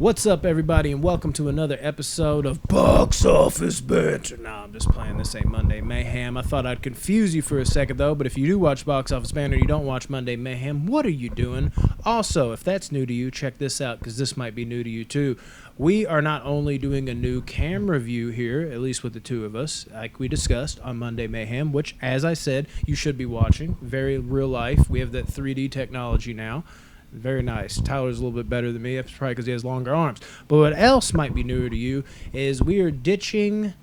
What's up, everybody, and welcome to another episode of Box Office Banter. Nah, I'm just playing. This ain't Monday Mayhem. I thought I'd confuse you for a second, though, but if you do watch Box Office Banter and you don't watch Monday Mayhem, what are you doing? Also, if that's new to you, check this out, because this might be new to you, too. We are not only doing a new camera view here, at least with the two of us, like we discussed on Monday Mayhem, which, as I said, you should be watching. Very real life. We have that 3D technology now. Very nice. Tyler's a little bit better than me. That's probably because he has longer arms. But what else might be newer to you is we are ditching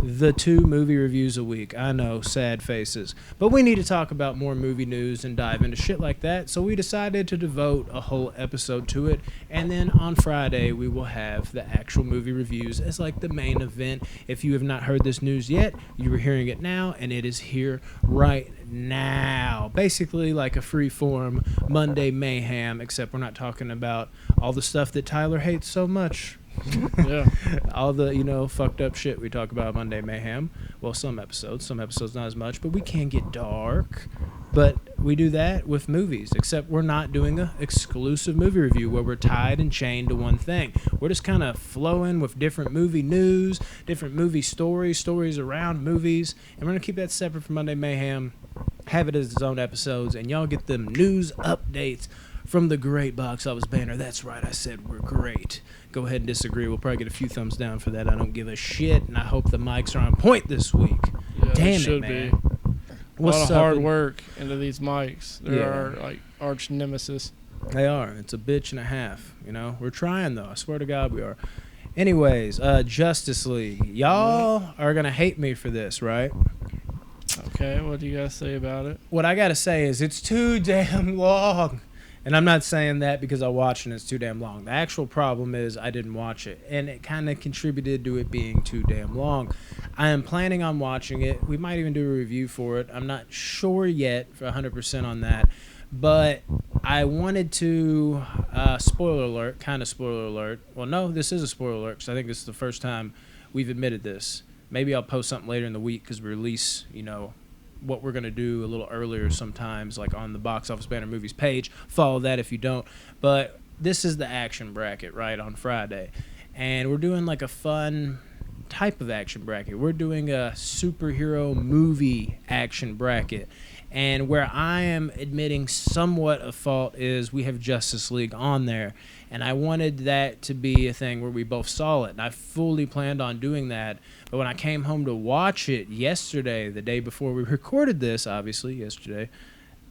the 2 movie reviews a week. I know, sad faces. But we need to talk about more movie news and dive into shit like that. So we decided to devote a whole episode to it. And then on Friday, we will have the actual movie reviews as like the main event. If you have not heard this news yet, you are hearing it now, and it is here right now. Basically like a free-form Monday Mayhem, except we're not talking about all the stuff that Tyler hates so much. Yeah. All the, fucked up shit we talk about Monday Mayhem. Well, some episodes not as much, but we can get dark. But we do that with movies, except we're not doing an exclusive movie review where we're tied and chained to one thing. We're just kind of flowing with different movie news, different movie stories around movies, and we're going to keep that separate from Monday Mayhem, have it as its own episodes, and y'all get them news updates from the great Box Office Banter. That's right, I said we're great. Go ahead and disagree. We'll probably get a few thumbs down for that. I don't give a shit, and I hope the mics are on point this week. Yeah, Damn it, man. be. What's a lot of up? hard work into these mics. They're our like arch nemesis. They are. It's a bitch and a half. We're trying though. I swear to God we are. Anyways, Justice League. Y'all are gonna hate me for this, right? Okay, what do you guys say about it? What I gotta say is it's too damn long. And I'm not saying that because I watched and it's too damn long. The actual problem is I didn't watch it, and it kind of contributed to it being too damn long. I am planning on watching it. We might even do a review for it. I'm not sure yet for 100% on that. But I wanted to, spoiler alert. Well, no, this is a spoiler alert because I think this is the first time we've admitted this. Maybe I'll post something later in the week because we release, what we're going to do a little earlier sometimes, like on the Box Office Banner Movies page. Follow that if you don't. But this is the action bracket, right, on Friday. And we're doing like a fun type of action bracket. We're doing a superhero movie action bracket. And where I am admitting somewhat of fault is we have Justice League on there. And I wanted that to be a thing where we both saw it. And I fully planned on doing that. But when I came home to watch it yesterday, the day before we recorded this, obviously, yesterday,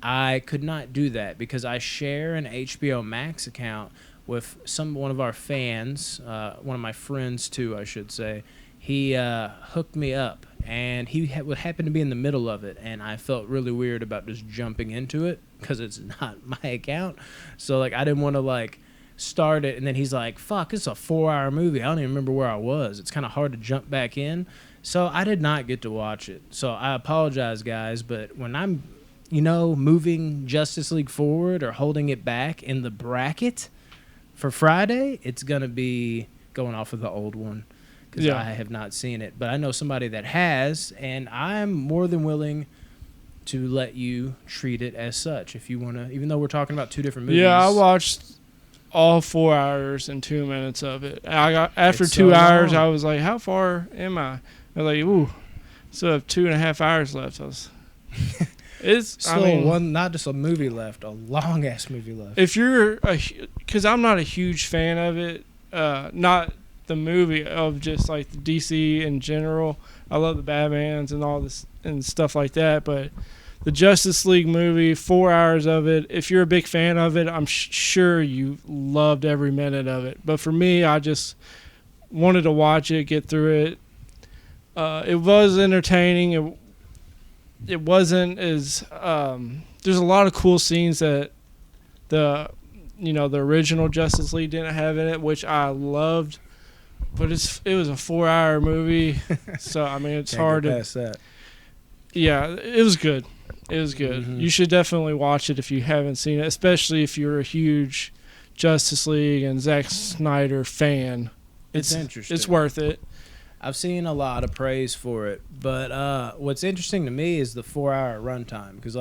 I could not do that because I share an HBO Max account with one of our fans, one of my friends, too, I should say. He hooked me up, and he happened to be in the middle of it, and I felt really weird about just jumping into it because it's not my account. So, I didn't want to, start it, and then he's like, fuck, it's a 4-hour movie. I don't even remember where I was. It's kind of hard to jump back in. So I did not get to watch it. So I apologize, guys, but when I'm, moving Justice League forward or holding it back in the bracket for Friday, it's going to be going off of the old one because I have not seen it. But I know somebody that has, and I'm more than willing to let you treat it as such if you want to, even though we're talking about 2 different movies. Yeah, I watched all 4 hours and 2 minutes of it. After it's 2 so hours, long. I was like, how far am I? I was like, ooh, still have 2.5 hours left. Not just a movie left, a long ass movie left. If you're because I'm not a huge fan of it, not the movie, of just like the DC in general. I love the Batmans and all this and stuff like that, but the Justice League movie, 4 hours of it, if you're a big fan of it, I'm sure you loved every minute of it. But for me, I just wanted to watch it, get through it. It was entertaining. It wasn't as there's a lot of cool scenes that the original Justice League didn't have in it, which I loved. But it was a 4-hour movie, so it's Can't hard get to past that. Yeah, it was good. It was good. Mm-hmm. You should definitely watch it if you haven't seen it, especially if you're a huge Justice League and Zack Snyder fan. It's interesting. It's worth it. I've seen a lot of praise for it, but what's interesting to me is the 4-hour runtime because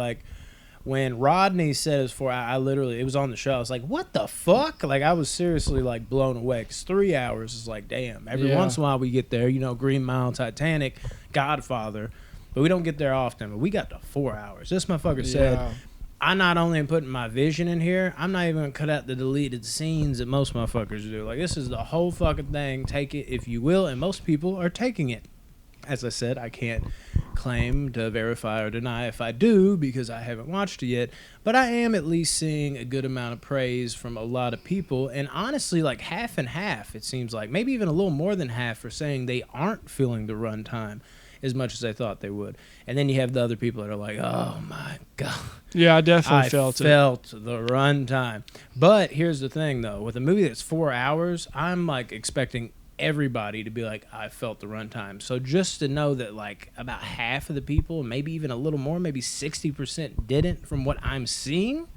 when Rodney said it was 4 hours, I literally, it was on the show. I was like, what the fuck? Like, I was seriously, like, blown away. Because 3 hours is like, damn. Every once in a while we get there, you know, Green Mile, Titanic, Godfather. But we don't get there often. But we got to 4 hours. This motherfucker said, I not only am putting my vision in here, I'm not even going to cut out the deleted scenes that most motherfuckers do. Like, this is the whole fucking thing. Take it if you will. And most people are taking it. As I said, I can't claim to verify or deny if I do because I haven't watched it yet, but I am at least seeing a good amount of praise from a lot of people, and honestly, like half and half, it seems like, maybe even a little more than half are saying they aren't feeling the runtime as much as I thought they would. And then you have the other people that are like, oh my God. Yeah, I definitely felt the runtime. But here's the thing, though. With a movie that's 4 hours, I'm like expecting everybody to be like, I felt the runtime. So just to know that like about half of the people, maybe even a little more, maybe 60% didn't, from what I'm seeing,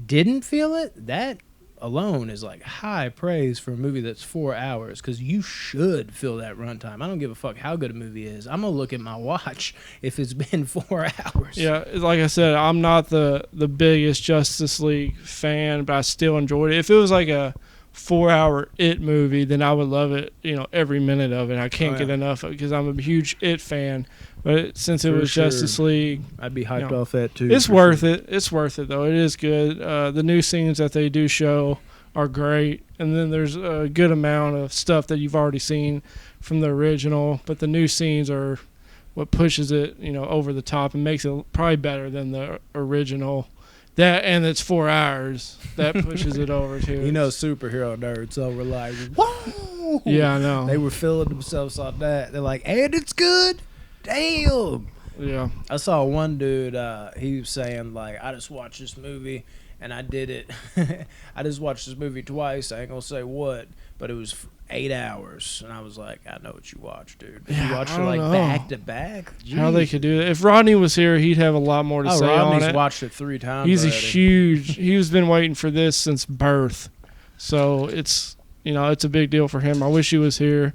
didn't feel it, that alone is like high praise for a movie that's 4 hours, because you should feel that runtime. I don't give a fuck how good a movie is. I'm gonna look at my watch if it's been 4 hours. Yeah, like I said, I'm not the biggest Justice League fan, but I still enjoyed it. If it was like a 4-hour It movie, then I would love it, you know, every minute of it. I can't get enough of it because I'm a huge It fan. But since it was Justice League, I'd be hyped off that too. It's worth it. It's worth it, though. It is good. The new scenes that they do show are great. And then there's a good amount of stuff that you've already seen from the original. But the new scenes are what pushes it, you know, over the top and makes it probably better than the original. That, and it's 4 hours. That pushes it over too. You know, superhero nerds, so we're like, whoa! Yeah, I know. They were feeling themselves on that. They're like, and it's good? Damn! Yeah. I saw one dude, he was saying, like, I just watched this movie, and I did it. I just watched this movie twice. I ain't gonna say what, but it was 8 hours. And I was like, I know what you watched, dude. Yeah, you watched it, like, back to back? Jeez. How they could do that. If Rodney was here, he'd have a lot more to say Rodney's on it. Watched it 3 times He's already. he's been waiting for this since birth. So it's, you know, it's a big deal for him. I wish he was here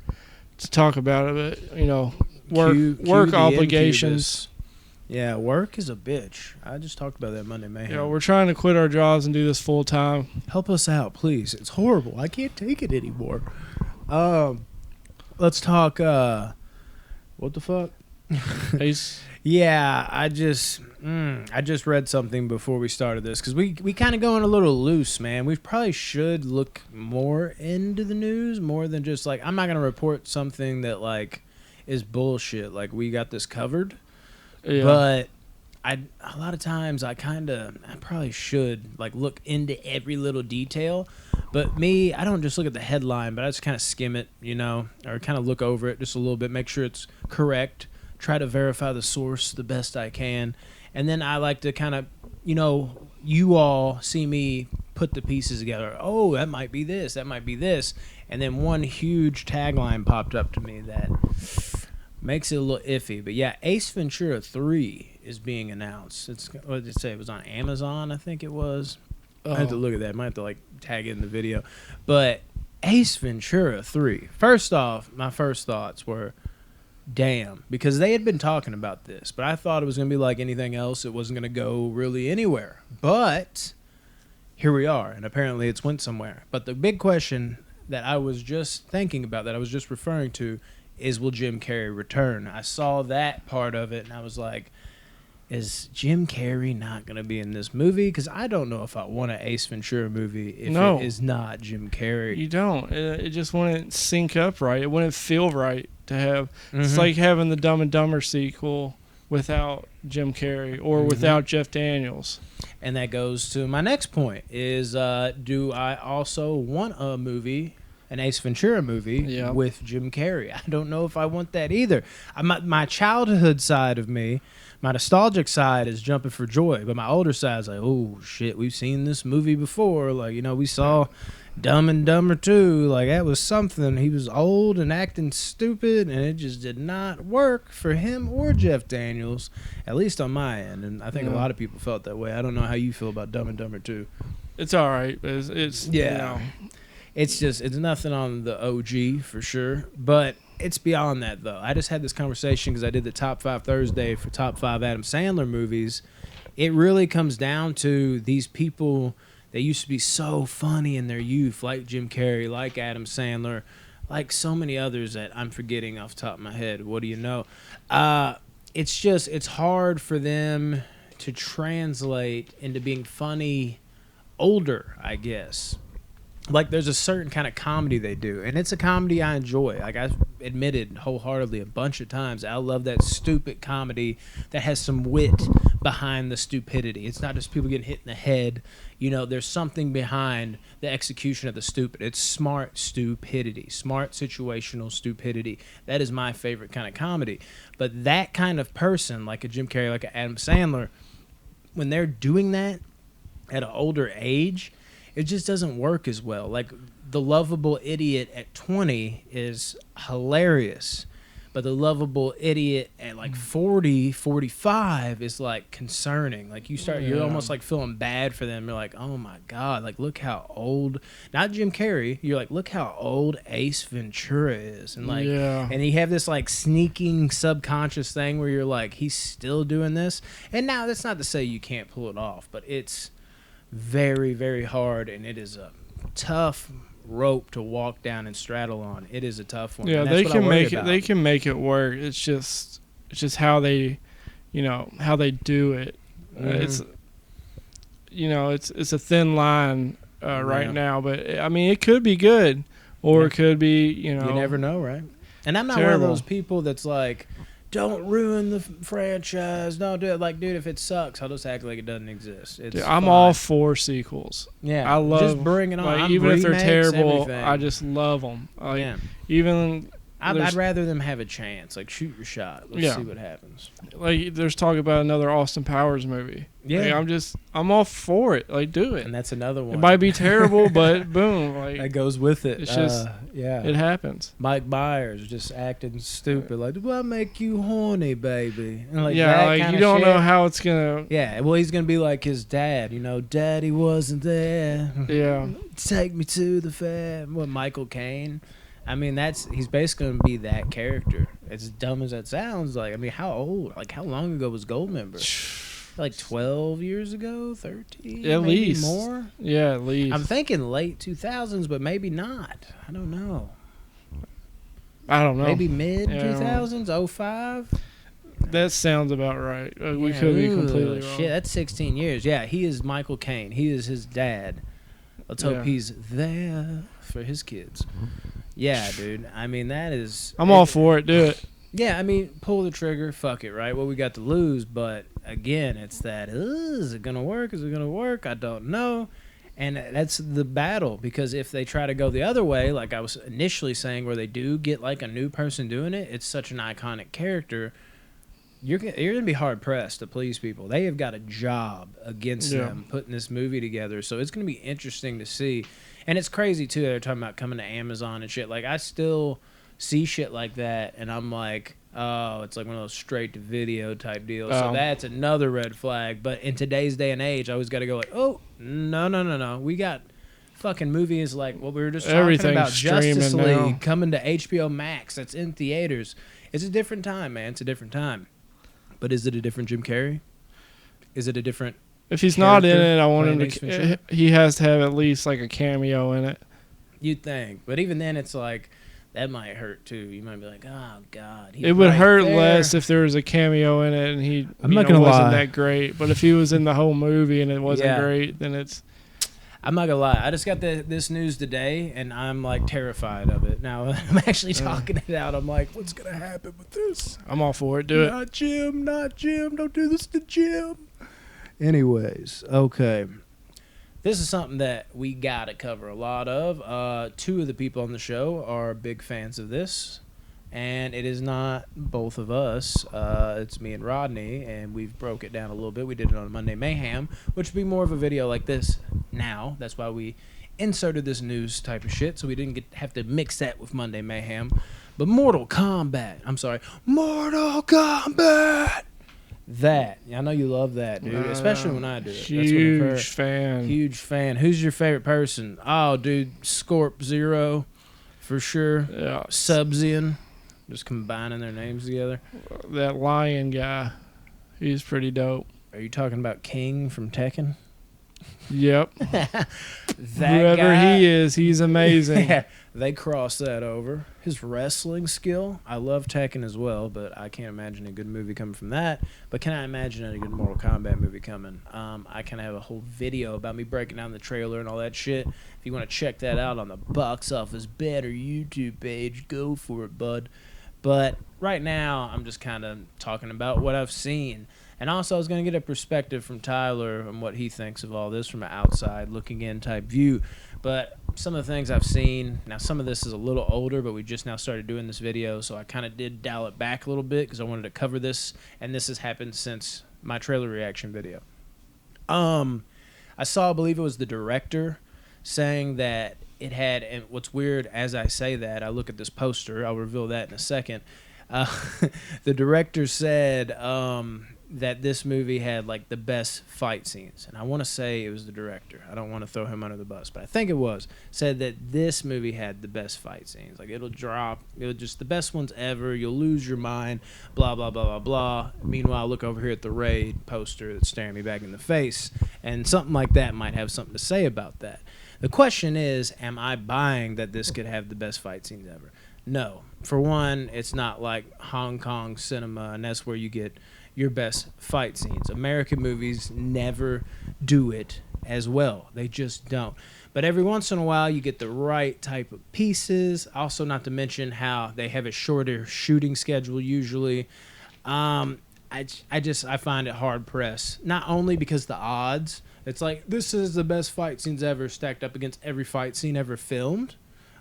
to talk about it, but, you know, work obligations. Yeah, work is a bitch. I just talked about that Monday Mayhem. You know, we're trying to quit our jobs and do this full time. Help us out, please. It's horrible. I can't take it anymore. Let's talk. What the fuck? Ace. Yeah, I just read something before we started this because we kind of going a little loose, man. We probably should look more into the news more than just like, I'm not gonna report something that like is bullshit. Like, we got this covered. Yeah. But a lot of times I probably should like look into every little detail. But me, I don't just look at the headline, but I just kind of skim it, you know, or kind of look over it just a little bit, make sure it's correct, try to verify the source the best I can. And then I like to kind of, you know, you all see me put the pieces together. Oh, that might be this, that might be this. And then one huge tagline popped up to me that makes it a little iffy. But yeah, AceVentura3 is being announced. What did it say? It was on Amazon, I think it was. I have to look at that. I might have to like tag it in the video. But AceVentura3. First off, my first thoughts were, damn, because they had been talking about this, but I thought it was going to be like anything else. It wasn't going to go really anywhere. But here we are, and apparently it's went somewhere. But the big question that I was just thinking about, that I was just referring to, is will Jim Carrey return? I saw that part of it, and I was like, is Jim Carrey not going to be in this movie? Because I don't know if I want an Ace Ventura movie if it is not Jim Carrey. You don't. It just wouldn't sync up right. It wouldn't feel right to have. It's like having the Dumb and Dumber sequel without Jim Carrey or without Jeff Daniels. And that goes to my next point is, do I also want a movie, an Ace Ventura movie with Jim Carrey? I don't know if I want that either. My childhood side of me, my nostalgic side is jumping for joy, but my older side is like, oh shit, we've seen this movie before. Like, you know, we saw Dumb and Dumber 2. Like, that was something. He was old and acting stupid, and it just did not work for him or Jeff Daniels, at least on my end. And I think a lot of people felt that way. I don't know how you feel about Dumb and Dumber 2. It's all right. It's you know. It's nothing on the OG for sure, but it's beyond that though. I just had this conversation because I did the Top 5 Thursday for Top 5 Adam Sandler movies, it really comes down to these people that used to be so funny in their youth, like Jim Carrey, like Adam Sandler, like so many others that I'm forgetting off the top of my head. What do you know? It's hard for them to translate into being funny older, I guess. Like, there's a certain kind of comedy they do, and it's a comedy I enjoy. Like, I've admitted wholeheartedly a bunch of times, I love that stupid comedy that has some wit behind the stupidity. It's not just people getting hit in the head. You know, there's something behind the execution of the stupid. It's smart stupidity, smart situational stupidity. That is my favorite kind of comedy. But that kind of person, like a Jim Carrey, like a Adam Sandler, when they're doing that at an older age, it just doesn't work as well. Like, the lovable idiot at 20 is hilarious, but the lovable idiot at like 40, 45 is like concerning. Like, you're almost like feeling bad for them. You're like, oh my God, like, look how old, not Jim Carrey, you're like, look how old AceVentura is. And like, and you have this like sneaking subconscious thing where you're like, he's still doing this. And now that's not to say you can't pull it off, but it's very, very hard, and it is a tough rope to walk down and straddle on. It is a tough one. Yeah, they can make it. They can make it work. It's just how they, how they do it. It's a thin line right now, but I mean, it could be good, or it could be, you never know, right? And I'm not terrible. one of those people that's like, don't ruin the franchise. Don't do it. Like, dude, if it sucks, I'll just act like it doesn't exist. It's I'm fine. all for sequels. Yeah, I love, just bring it on. Like, even if they're terrible, everything. I just love them. Like, yeah. Even I'd rather them have a chance. Like, shoot your shot. Let's see what happens. Like, there's talk about another Austin Powers movie. Yeah, like, I'm all for it. Like, do it. And that's another one. It might be terrible, but boom, like, that goes with it. It's just it happens. Mike Myers just acting stupid. Like, do I make you horny, baby? And like, like, you don't know how it's gonna. Yeah, well, he's gonna be like his dad. Daddy wasn't there. Yeah. Take me to the fair. What, Michael Caine? I mean, he's basically going to be that character. As dumb as that sounds, like, I mean, how old? Like, how long ago was Goldmember? Like 12 years ago? 13? At maybe least. more? Yeah, at least. I'm thinking late 2000s, but maybe not. I don't know. Maybe mid-2000s? 05? That sounds about right. We could be completely wrong. Shit, that's 16 years. Yeah, he is Michael Caine. He is his dad. Let's hope he's there for his kids. Yeah, dude. I mean, that is... I'm all for it. Do it. Yeah, I mean, pull the trigger. Fuck it, right? What we got to lose. But, again, it's that, is it going to work? Is it going to work? I don't know. And that's the battle. Because if they try to go the other way, like I was initially saying, where they do get, like, a new person doing it, it's such an iconic character, you're going to be hard-pressed to please people. They have got a job against them putting this movie together. So it's going to be interesting to see. And it's crazy, too, they're talking about coming to Amazon and shit. Like, I still see shit like that, and I'm like, oh, it's like one of those straight-to-video type deals. So that's another red flag. But in today's day and age, I always got to go like, oh, no. We got fucking movies like what we were just talking about, Justice League, coming to HBO Max. That's in theaters. It's a different time, man. It's a different time. But is it a different Jim Carrey? Is it a different... If he's not in it, I want him to... He has to have at least, like, a cameo in it. You'd think. But even then, it's like, that might hurt, too. You might be like, oh, God. It would hurt less if there was a cameo in it and he wasn't that great. But if he was in the whole movie and it wasn't great, then it's... I'm not going to lie. I just got this news today, and I'm, like, terrified of it. Now, I'm actually talking it out. I'm like, what's going to happen with this? I'm all for it. Do it. Not Jim. Don't do this to Jim. Anyways, okay. This is something that we got to cover a lot of. Two of the people on the show are big fans of this, and it is not both of us. It's me and Rodney, and we've broke it down a little bit. We did it on Monday Mayhem, which would be more of a video like this now. That's why we inserted this news type of shit, so we didn't have to mix that with Monday Mayhem. But Mortal Kombat. That. I know you love that, dude. Especially when I do it. Huge fan. Huge fan. Who's your favorite person? Oh, dude. Scorp-Zero, for sure. Yeah. Sub-Zian. Just combining their names together. That lion guy. He's pretty dope. Are you talking about King from Tekken? Yep. That Whoever guy, he is, he's amazing. yeah, they crossed that over. His wrestling skill, I love Tekken as well, but I can't imagine a good movie coming from that. But can I imagine a good Mortal Kombat movie coming? I kind of have a whole video about me breaking down the trailer and all that shit. If you want to check that out on the Box Office Better YouTube page, go for it, bud. But right now, I'm just kind of talking about what I've seen. And also, I was going to get a perspective from Tyler on what he thinks of all this from an outside looking in type view. But some of the things I've seen, now some of this is a little older, but we just now started doing this video, so I kind of did dial it back a little bit because I wanted to cover this, and this has happened since my trailer reaction video. I saw, I believe it was the director, saying that it had, and what's weird as I say that, I look at this poster, I'll reveal that in a second. The director said that this movie had like the best fight scenes, and I want to say it was the director. I don't want to throw him under the bus, but I think it was. Said that this movie had the best fight scenes. Like it'll just the best ones ever. You'll lose your mind. Blah blah blah blah blah. Meanwhile, look over here at the Raid poster that's staring me back in the face, and something like that might have something to say about that. The question is, am I buying that this could have the best fight scenes ever? No. For one, it's not like Hong Kong cinema, and that's where you get your best fight scenes. American movies never do it as well. They just don't. But every once in a while, you get the right type of pieces. Also, not to mention how they have a shorter shooting schedule usually. I find it hard pressed. Not only because the odds, it's like this is the best fight scenes ever stacked up against every fight scene ever filmed.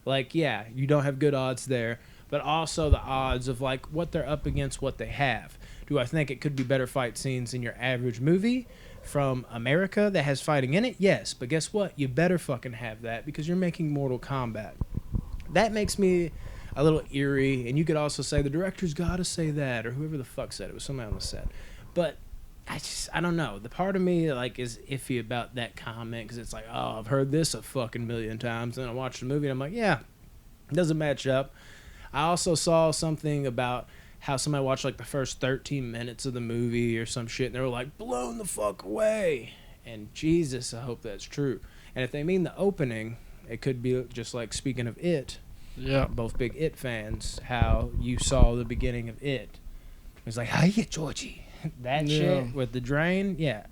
Like, yeah, you don't have good odds there, but also the odds of like what they're up against, what they have. Do I think it could be better fight scenes than your average movie from America that has fighting in it? Yes, but guess what? You better fucking have that because you're making Mortal Kombat. That makes me a little eerie, and you could also say the director's got to say that, or whoever the fuck said it. It was somebody on the set. But I don't know. The part of me like is iffy about that comment because it's like, oh, I've heard this a fucking million times. And I watched the movie and I'm like, yeah, it doesn't match up. I also saw something about how somebody watched like the first 13 minutes of the movie or some shit and they were like blown the fuck away. And Jesus, I hope that's true. And if they mean the opening, it could be just like speaking of It. Yeah. Both big It fans, how you saw the beginning of It. It was like, hiya, Georgie. That shit with the drain, yeah.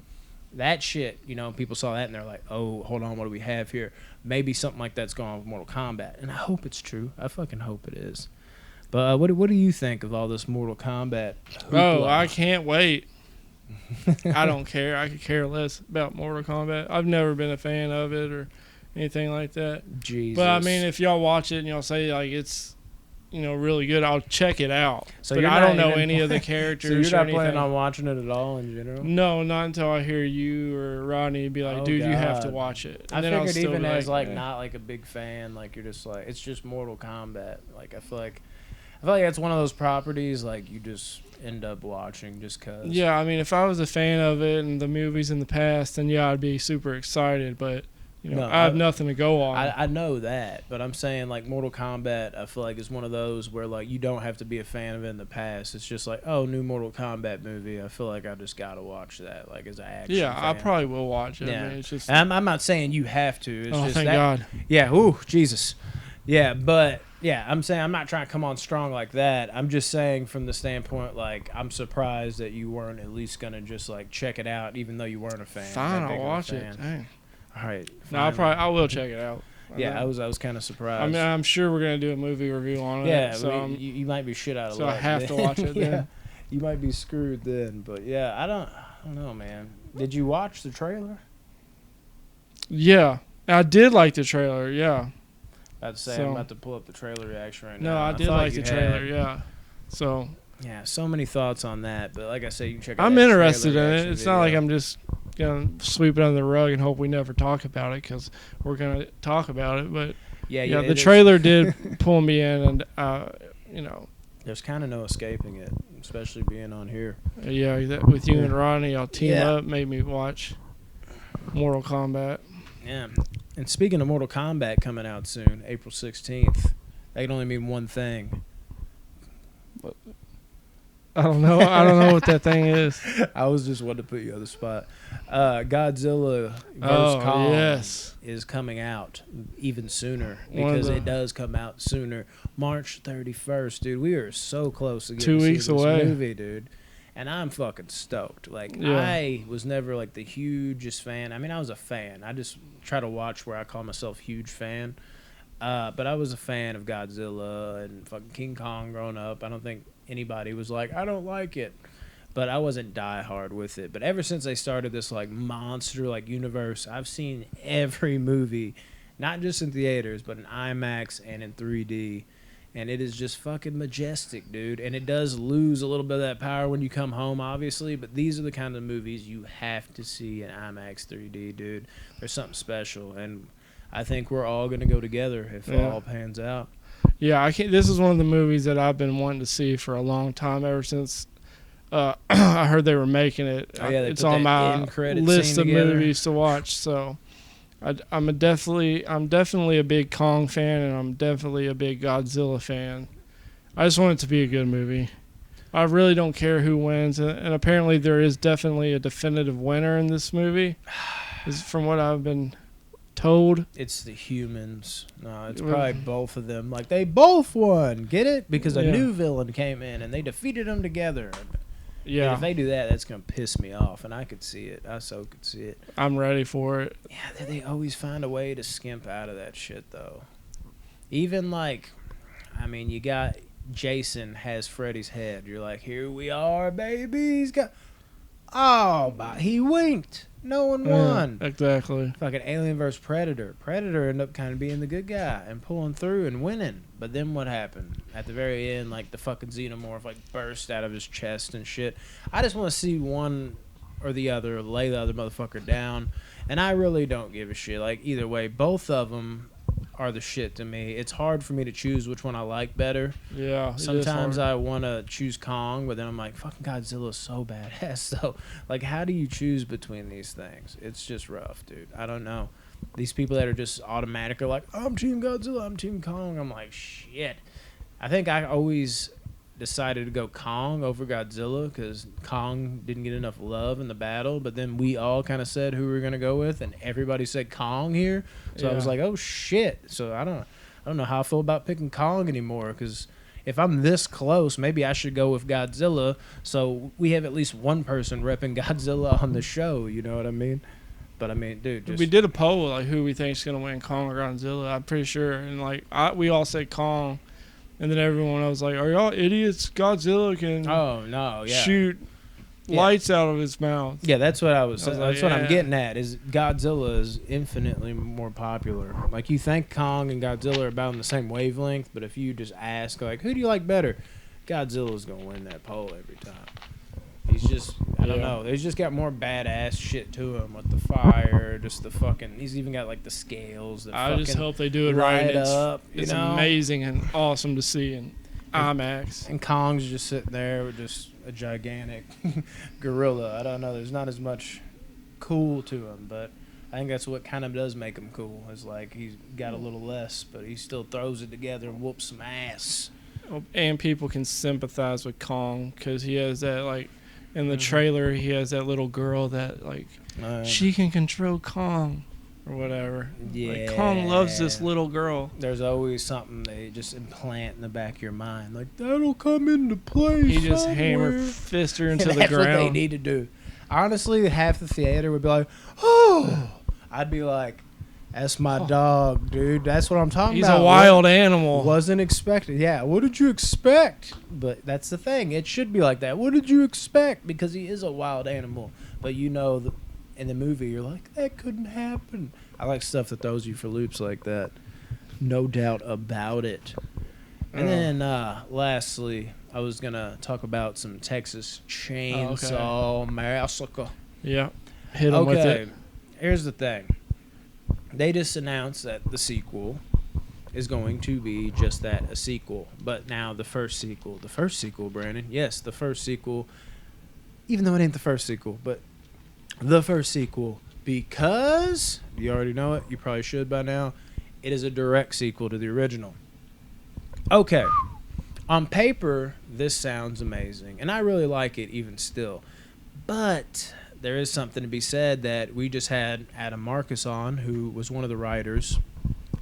That shit, you know, people saw that and they're like, oh, hold on, what do we have here? Maybe something like that's going on with Mortal Kombat. And I hope it's true. I fucking hope it is. But what do you think of all this Mortal Kombat hoopla? Oh, I can't wait. I don't care. I could care less about Mortal Kombat. I've never been a fan of it or anything like that. Jesus. But I mean, if y'all watch it and y'all say like it's, you know, really good, I'll check it out. So but I don't know any of the characters. So you're not or planning anything. on watching it at all in general? No, not until I hear you or Rodney be like, dude, you have to watch it. And I then I'll figured still even be as like eh. not like a big fan, like you're just like, it's just Mortal Kombat. Like I feel like that's one of those properties like you just end up watching just cause. Yeah, I mean, if I was a fan of it and the movies in the past, then yeah, I'd be super excited. But you know, I have nothing to go on. I know that, but I'm saying like Mortal Kombat, I feel like is one of those where like you don't have to be a fan of it in the past. It's just like, oh, new Mortal Kombat movie. I feel like I just gotta watch that, like as an action. Yeah, fan. I probably will watch it. Yeah, I mean, it's just. I'm not saying you have to. It's just Thank that, God. Yeah. Ooh, Jesus. Yeah, but yeah, I'm saying I'm not trying to come on strong like that. I'm just saying from the standpoint like I'm surprised that you weren't at least gonna just like check it out, even though you weren't a fan. Fine, I'll watch it. Dang. All right. No, I will check it out. Yeah, I was kind of surprised. I mean, I'm sure we're gonna do a movie review on it. Yeah, so you might be shit out of so luck. I have to watch it then. Yeah, you might be screwed then. But yeah, I don't know, man. Did you watch the trailer? Yeah, I did like the trailer. Yeah. I'd say I'm about to pull up the trailer reaction right now. No, I did like the trailer. Yeah. So. Yeah, so many thoughts on that, but like I say, you can check. I'm interested in it. It's not like I'm just gonna sweep it under the rug and hope we never talk about it because we're gonna talk about it. But yeah, the trailer did pull me in, and you know, there's kind of no escaping it, especially being on here. Yeah, that with you and Ronnie, I'll team up, made me watch Mortal Kombat. Yeah, and speaking of Mortal Kombat coming out soon, April 16th, that can only mean one thing. I don't know. I don't know what that thing is. I was just wanting to put you on the spot. Godzilla vs. Kong Yes. is coming out even sooner One of because the- it does come out sooner. March 31st, dude. We are so close to 2 getting to weeks see this away. movie, dude. And I'm fucking stoked. Like, Yeah. I was never, like, the hugest fan. I mean, I was a fan. I just try to watch where I call myself huge fan. But I was a fan of Godzilla and fucking King Kong growing up. I don't think anybody was like, I don't like it. But I wasn't diehard with it. But ever since they started this, like, monster, like, universe, I've seen every movie, not just in theaters, but in IMAX and in 3D. And it is just fucking majestic, dude. And it does lose a little bit of that power when you come home, obviously. But these are the kind of movies you have to see in IMAX 3D, dude. There's something special. And I think we're all going to go together if it all pans out. Yeah, I can't. This is one of the movies that I've been wanting to see for a long time, ever since I heard they were making it. Oh, yeah, they it's put on that my end-credit list scene of together. movies to watch. So I'm definitely a big Kong fan, and I'm definitely a big Godzilla fan. I just want it to be a good movie. I really don't care who wins, and apparently there is definitely a definitive winner in this movie, is from what I've been told. It's the humans. No, it's probably both of them. Like, they both won. Get it? Because a Yeah. new villain came in and they defeated them together. And Yeah, if they do that, that's going to piss me off. And I could see it. I so could see it. I'm ready for it. Yeah, they always find a way to skimp out of that shit, though. Even, like, I mean, you got Jason has Freddy's head. You're like, here we are, baby. He's got... Oh, he winked. No one won. Yeah, exactly. Fucking Alien vs. Predator. Predator ended up kind of being the good guy and pulling through and winning. But then what happened? At the very end, like, the fucking xenomorph, like, burst out of his chest and shit. I just want to see one or the other lay the other motherfucker down. And I really don't give a shit. Like, either way, both of them are the shit to me. It's hard for me to choose which one I like better. Yeah. Sometimes I want to choose Kong, but then I'm like, fucking Godzilla's so badass. So, like, how do you choose between these things? It's just rough, dude. I don't know. These people that are just automatic are like, I'm Team Godzilla, I'm Team Kong. I'm like, shit. I think I always decided to go Kong over Godzilla because Kong didn't get enough love in the battle, but then we all kind of said who we were going to go with, and everybody said Kong here. So I was like, oh, shit. So I don't know how I feel about picking Kong anymore because if I'm this close, maybe I should go with Godzilla so we have at least one person repping Godzilla on the show, you know what I mean? But I mean, dude, just... We did a poll, like, who we think's going to win, Kong or Godzilla. I'm pretty sure. And, like, we all said Kong. And then everyone was like, are y'all idiots? Godzilla can shoot lights out of his mouth. Yeah, that's what I was. I was That's like, what I'm yeah. getting at. Is Godzilla is infinitely more popular. Like, you think Kong and Godzilla are about on the same wavelength, but if you just ask, like, who do you like better? Godzilla's gonna win that poll every time. He's just, I don't know. He's just got more badass shit to him with the fire, just the fucking. He's even got like the scales. That I just hope they do it right. light And up. it's amazing and awesome to see in IMAX. And Kong's just sitting there with just a gigantic gorilla. I don't know. There's not as much cool to him, but I think that's what kind of does make him cool. Is like he's got a little less, but he still throws it together and whoops some ass. And people can sympathize with Kong because he has that, like, in the trailer, he has that little girl that, like, she can control Kong or whatever. Yeah. Like, Kong loves this little girl. There's always something they just implant in the back of your mind. Like, that'll come into play He just somewhere. hammer fist her into And the that's ground. what they need to do. Honestly, half the theater would be like, oh. I'd be like, that's my dog, dude. That's what I'm talking He's about. a wild animal. Wasn't expected. Yeah, what did you expect? But that's the thing. It should be like that. What did you expect? Because he is a wild animal. But you know, in the movie, you're like, that couldn't happen. I like stuff that throws you for loops like that. No doubt about it. And then, lastly, I was going to talk about some Texas Chainsaw Massacre. Yeah. Hit him with it. Here's the thing. They just announced that the sequel is going to be just that, a sequel. But now the first sequel, Brandon, yes, the first sequel, even though it ain't the first sequel, but the first sequel, because, you already know it, you probably should by now, it is a direct sequel to the original. Okay. On paper, this sounds amazing, and I really like it even still. But there is something to be said that we just had Adam Marcus on, who was one of the writers.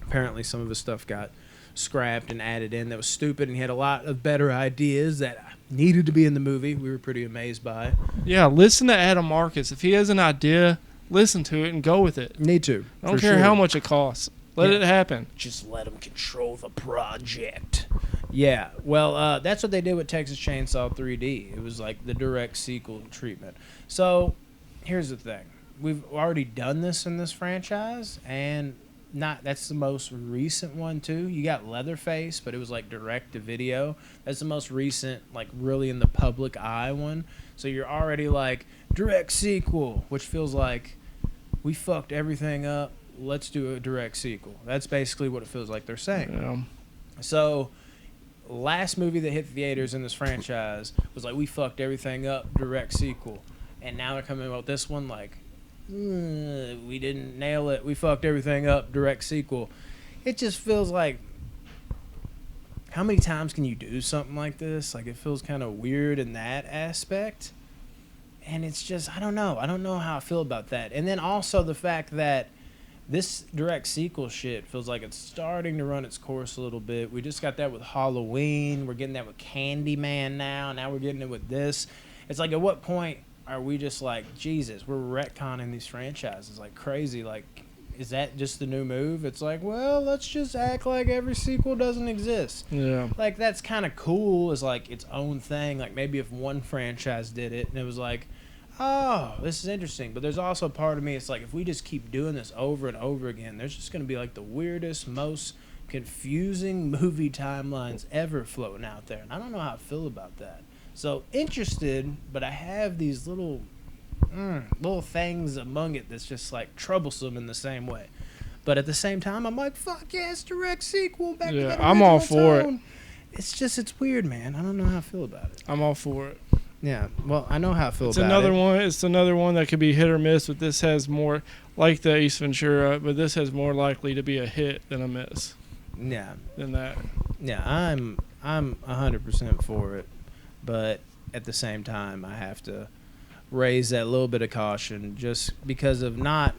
Apparently, some of his stuff got scrapped and added in that was stupid, and he had a lot of better ideas that needed to be in the movie. We were pretty amazed by it. Yeah, listen to Adam Marcus. If he has an idea, listen to it and go with it. Need to. I don't care how much it costs. Let it happen. Just let him control the project. Yeah, well, that's what they did with Texas Chainsaw 3D. It was like the direct sequel treatment. So, here's the thing. We've already done this in this franchise, and that's the most recent one, too. You got Leatherface, but it was like direct to video. That's the most recent, like really in the public eye one. So you're already like, direct sequel, which feels like we fucked everything up. Let's do a direct sequel. That's basically what it feels like they're saying. Yeah. So, last movie that hit theaters in this franchise was like, we fucked everything up, direct sequel. And now they're coming out with this one like, we didn't nail it, we fucked everything up, direct sequel. It just feels like, how many times can you do something like this? Like, it feels kind of weird in that aspect. And it's just, I don't know how I feel about that. And then also the fact that this direct sequel shit feels like it's starting to run its course a little bit. We just got that with Halloween. We're getting that with Candyman now. Now we're getting it with this. It's like, at what point are we just like, Jesus, we're retconning these franchises like crazy? Like, is that just the new move? It's like, well, let's just act like every sequel doesn't exist. Yeah. Like, that's kind of cool as like its own thing. Like, maybe if one franchise did it and it was like, oh, this is interesting. But there's also a part of me, it's like, if we just keep doing this over and over again, there's just going to be like the weirdest, most confusing movie timelines ever floating out there. And I don't know how I feel about that. So, interested, but I have these little things among it that's just like troublesome in the same way. But at the same time, I'm like, fuck yes, direct sequel. Back to that I'm all for tone. It's weird, man. I don't know how I feel about it. I'm all for it. Yeah, well, I know how I feel It's about another it. one. It's another one that could be hit or miss, but this has more, like the Ace Ventura, but this has more likely to be a hit than a miss. Yeah, Than that. yeah, I'm 100% for it, but at the same time, I have to raise that little bit of caution just because of not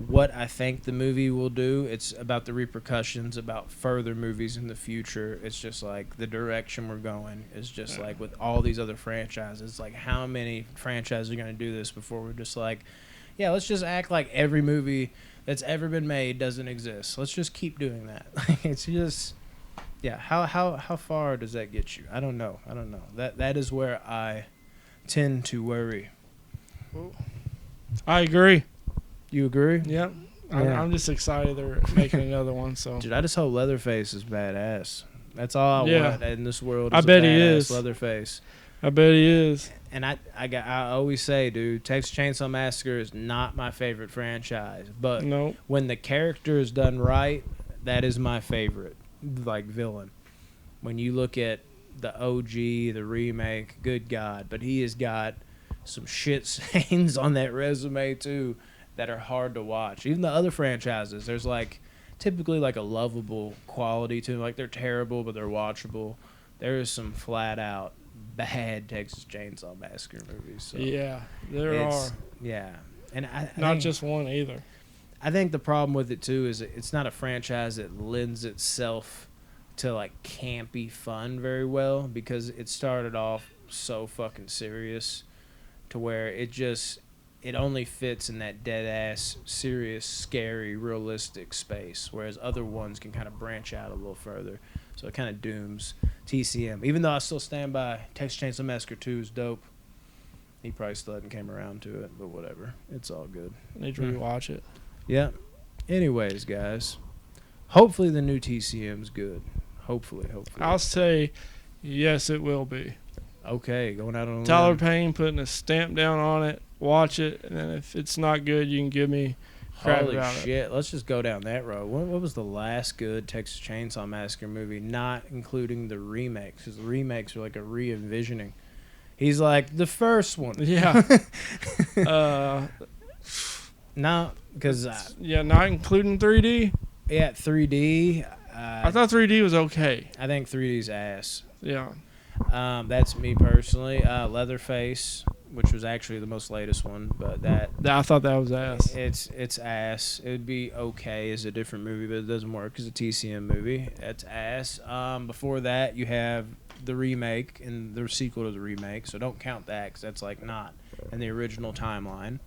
what I think the movie will do. It's about the repercussions, about further movies in the future. It's just like the direction we're going is just like with all these other franchises. Like, how many franchises are going to do this before we're just like, yeah, let's just act like every movie that's ever been made doesn't exist. Let's just keep doing that. It's just, yeah. How far does that get you? I don't know. That is where I tend to worry. I agree. You agree? Yeah. Yeah. I'm just excited they're making another one. So, Dude, I just hope Leatherface is badass. That's all I want in this world. I Is bet a he badass is. Leatherface. I bet he is. And I always say, dude, Texas Chainsaw Massacre is not my favorite franchise, but Nope. when the character is done right, that is my favorite, like, villain. When you look at the OG, the remake, good God, but he has got some shit stains on that resume too that are hard to watch. Even the other franchises, there's like typically like a lovable quality to them. Like, they're terrible, but they're watchable. There is some flat out bad Texas Chainsaw Massacre movies. So Yeah, there are. Yeah. And I Not think, just one either. I think the problem with it too is it's not a franchise that lends itself to like campy fun very well, because it started off so fucking serious to where it only fits in that dead ass serious, scary, realistic space, whereas other ones can kind of branch out a little further. So it kind of dooms TCM. Even though I still stand by Texas Chainsaw Massacre 2 is dope. He probably still hadn't came around to it, but whatever. It's all good. Need to rewatch it. Yeah. Anyways, guys, hopefully the new TCM's good. Hopefully. I'll say, yes, it will be. Okay, going out on a Tyler limb. Payne putting a stamp down on it. Watch it, and then if it's not good, you can give me crap Holy about it. shit, let's just go down that road. What was the last good Texas Chainsaw Massacre movie, not including the remakes? Because the remakes are like a re-envisioning. He's like, the first one. Yeah. No, because, Yeah, not including 3D. yeah, 3D. I thought 3D was okay. I think 3D's ass. Yeah. That's me personally. Leatherface, which was actually the most latest one, but I thought that was ass. it's ass. It would be okay as a different movie, but it doesn't work as a TCM movie. That's ass. Before that, you have the remake and the sequel to the remake, so don't count that because that's like not in the original timeline.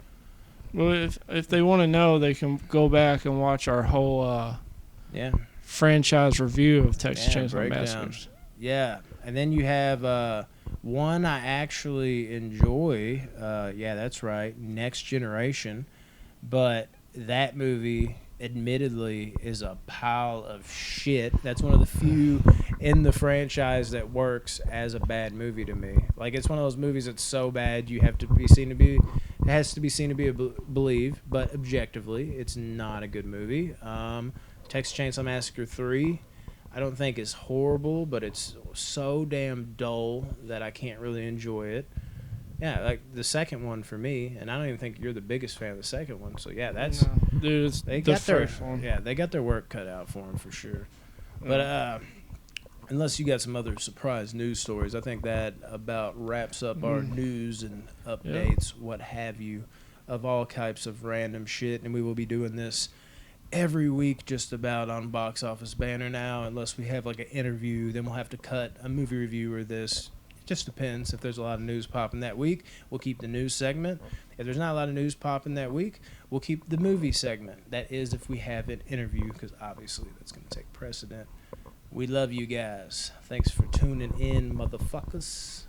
Well, if they want to know, they can go back and watch our whole Yeah, franchise review of Texas Yeah, Chainsaw breakdown. Massacre. yeah. And then you have one I actually enjoy. Yeah, that's right, Next Generation. But that movie, admittedly, is a pile of shit. That's one of the few in the franchise that works as a bad movie to me. Like, it's one of those movies that's so bad you have to be seen to be. It has to be seen to be believed, but objectively, it's not a good movie. Texas Chainsaw Massacre 3, I don't think is horrible, but it's so damn dull that I can't really enjoy it. Yeah, like the second one for me, and I don't even think you're the biggest fan of the second one. So yeah, that's No, dude, it's they the got their first one. yeah they got their work cut out for them for sure. But unless you got some other surprise news stories, I think that about wraps up our news and updates, what have you, of all types of random shit. And we will be doing this every week just about on Box Office Banter now, unless we have like an interview. Then we'll have to cut a movie review or this. It just depends. If there's a lot of news popping that week, we'll keep the news segment. If there's not a lot of news popping that week, we'll keep the movie segment. That is if we have an interview, because obviously that's going to take precedent. We love you guys. Thanks for tuning in, motherfuckers.